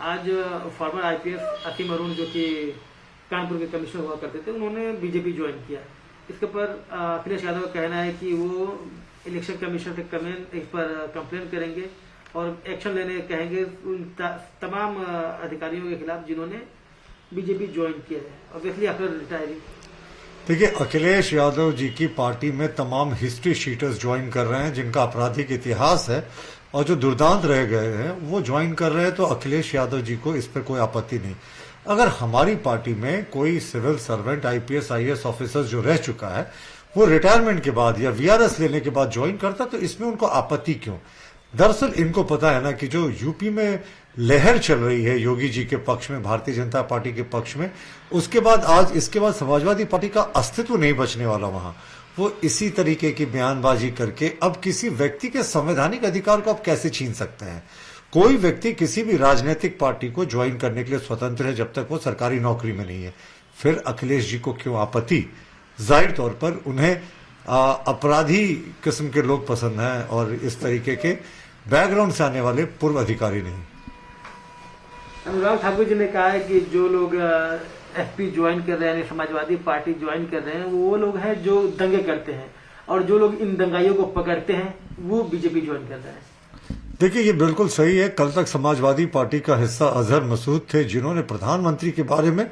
आज farmer IPS असीम अरुण जो कि कानपुर के कमिश्नर हुआ करते थे, उन्होंने बीजेपी ज्वाइन किया। इसके पर अखिलेश यादव का कहना है कि वो इलेक्शन कमीशन से इस पर कंप्लेन करेंगे और एक्शन लेने कहेंगे उन तमाम अधिकारियों के खिलाफ जिन्होंने बीजेपी ज्वाइन किया है, ऑब्वियसली आफ्टर रिटायरिंग। देखिए, अखिलेश यादव जी की पार्टी में तमाम हिस्ट्री शीटर्स ज्वाइन कर रहे हैं जिनका आपराधिक इतिहास है, और जो दुर्दांत रह गए हैं वो ज्वाइन कर रहे हैं, तो अखिलेश यादव जी को इस पर कोई आपत्ति नहीं। अगर हमारी पार्टी में कोई civil servant IPS IAS officer जो रह चुका है वो रिटायरमेंट के बाद या वीआरएस लेने के बाद ज्वाइन करता, तो इसमें उनको आपत्ति क्यों? दरअसल इनको पता है ना कि जो यूपी में लहर चल रही है योगी जी के पक्ष में, भारतीय जनता पार्टी के पक्ष में, उसके बाद आज इसके बाद समाजवादी पार्टी का अस्तित्व नहीं बचने वाला वहां। वो इसी तरीके की बयानबाजी करके अब किसी व्यक्ति के संवैधानिक अधिकार को आप कैसे छीन सकते हैं? कोई व्यक्ति किसी भी राजनीतिक पार्टी को ज्वाइन करने के लिए स्वतंत्र है जब तक वो सरकारी नौकरी में नहीं है। फिर अखिलेश जी को क्यों आपत्ति? जाहिर तौर पर उन्हें अपराधी किस्म के लोग पसंद हैं और इस तरीके के बैकग्राउंड से आने वाले पूर्व अधिकारी नहीं। अनुराग ठाकुर जी ने कहा है कि जो लोग एसपी ज्वाइन कर रहे हैं, समाजवादी पार्टी ज्वाइन कर रहे हैं, वो लोग हैं जो दंगे करते हैं, और जो लोग इन दंगाइयों को पकड़ते हैं वो बीजेपी ज्वाइन कर रहे हैं। देखिए, ये बिल्कुल सही है। कल तक समाजवादी पार्टी का हिस्सा अजहर मसूद थे जिन्होंने प्रधानमंत्री के बारे में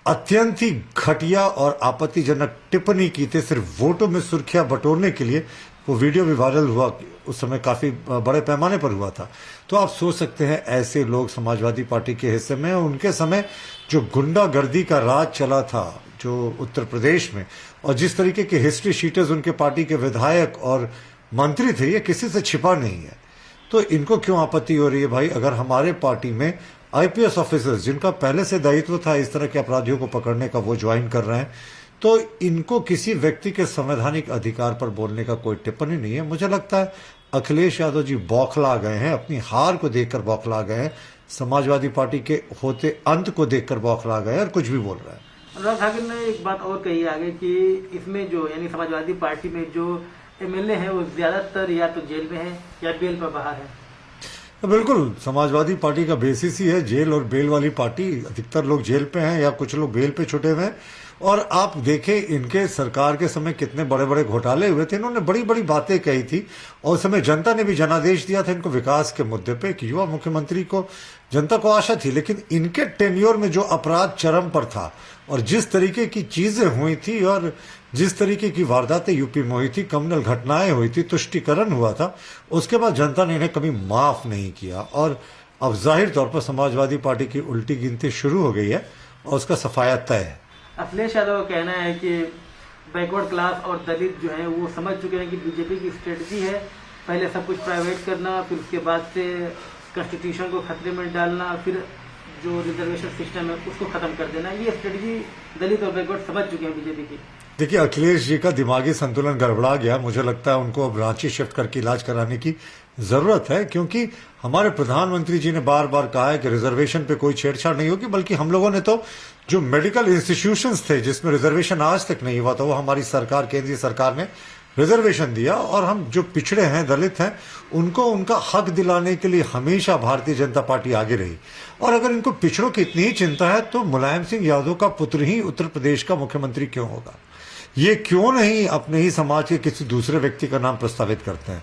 अत्यंत ही घटिया और आपत्तिजनक टिप्पणी की थी, सिर्फ वोटों में सुर्खियां बटोरने के लिए। वो वीडियो भी वायरल हुआ, उस समय काफी बड़े पैमाने पर हुआ था। तो आप सोच सकते हैं ऐसे लोग समाजवादी पार्टी के हिस्से में, उनके समय जो गुंडागर्दी का राज चला था जो उत्तर प्रदेश में, और जिस तरीके के हिस्ट्री शीटर्स उनके पार्टी के विधायक और मंत्री थे, ये किसी से छिपा नहीं है। तो इनको क्यों आपत्ति हो रही है भाई? अगर हमारे पार्टी में आईपीएस ऑफिसर्स जिनका पहले से दायित्व था इस तरह के अपराधियों को पकड़ने का, वो ज्वाइन कर रहे हैं, तो इनको किसी व्यक्ति के संवैधानिक अधिकार पर बोलने का कोई टिप्पणी नहीं है। मुझे लगता है अखिलेश यादव जी बौखला गए हैं, अपनी हार को देखकर बौखला गए हैं, समाजवादी पार्टी के होते अंत को देखकर बौखला गए और कुछ भी बोल रहे हैं। अनुराग ठाकुर ने एक बात और कही आगे कि इसमें जो यानी समाजवादी पार्टी में जो एमएलए हैं वो ज्यादातर या तो जेल में है या बेल पर बाहर है। तो बिल्कुल समाजवादी पार्टी का बेसिस ही है जेल और बेल वाली पार्टी। अधिकतर लोग जेल पे हैं या कुछ लोग बेल पे छुटे हुए हैं। और आप देखें इनके सरकार के समय कितने बड़े बड़े घोटाले हुए थे, इन्होंने बड़ी बड़ी बातें कही थी, और उस समय जनता ने भी जनादेश दिया था इनको विकास के मुद्दे पे। एक युवा मुख्यमंत्री को जनता को आशा थी, लेकिन इनके टेन्योर में जो अपराध चरम पर था और जिस तरीके की चीजें हुई थी और जिस तरीके की वारदातें यूपी में हुई थी, कम्युनल घटनाएं हुई थी, तुष्टीकरण हुआ था, उसके बाद जनता ने इन्हें कभी माफ नहीं किया। और अब जाहिर तौर पर समाजवादी पार्टी की उल्टी गिनती शुरू हो गई है और उसका सफाया तय है। अखिलेश यादव का कहना है कि बैकवर्ड क्लास और दलित जो है वो समझ चुके हैं कि बीजेपी की स्ट्रेटजी है पहले सब कुछ प्राइवेट करना, फिर उसके बाद से कॉन्स्टिट्यूशन को खतरे में डालना, फिर जो रिजर्वेशन सिस्टम है उसको खत्म कर देना। ये स्ट्रेटजी दलित और बैकवर्ड समझ चुके हैं बीजेपी की। देखिए, अखिलेश जी का दिमागी संतुलन गड़बड़ा गया। मुझे लगता है उनको अब रांची शिफ्ट करके इलाज कराने की जरूरत है, क्योंकि हमारे प्रधानमंत्री जी ने बार बार कहा है कि रिजर्वेशन पे कोई छेड़छाड़ नहीं होगी, बल्कि हम लोगों ने तो जो मेडिकल इंस्टीट्यूशंस थे जिसमें रिजर्वेशन आज तक नहीं हुआ था, वो हमारी सरकार, केंद्रीय सरकार ने रिजर्वेशन दिया। और हम जो पिछड़े हैं, दलित हैं, उनको उनका हक दिलाने के लिए हमेशा भारतीय जनता पार्टी आगे रही। और अगर इनको पिछड़ों की इतनी ही चिंता है तो मुलायम सिंह यादव का पुत्र ही उत्तर प्रदेश का मुख्यमंत्री क्यों होगा? ये क्यों नहीं अपने ही समाज के किसी दूसरे व्यक्ति का नाम प्रस्तावित करते हैं?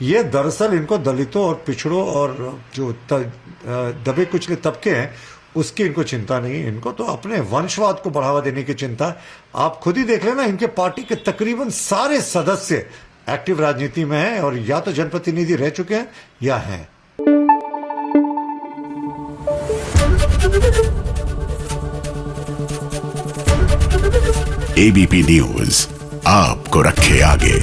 ये दरअसल इनको दलितों और पिछड़ों और जो दबे कुचले तबके हैं उसकी इनको चिंता नहीं है। इनको तो अपने वंशवाद को बढ़ावा देने की चिंता है। आप खुद ही देख लेना, इनके पार्टी के तकरीबन सारे सदस्य एक्टिव राजनीति में हैं और या तो जनप्रतिनिधि रह चुके हैं या हैं। एबीपी न्यूज आपको रखे आगे।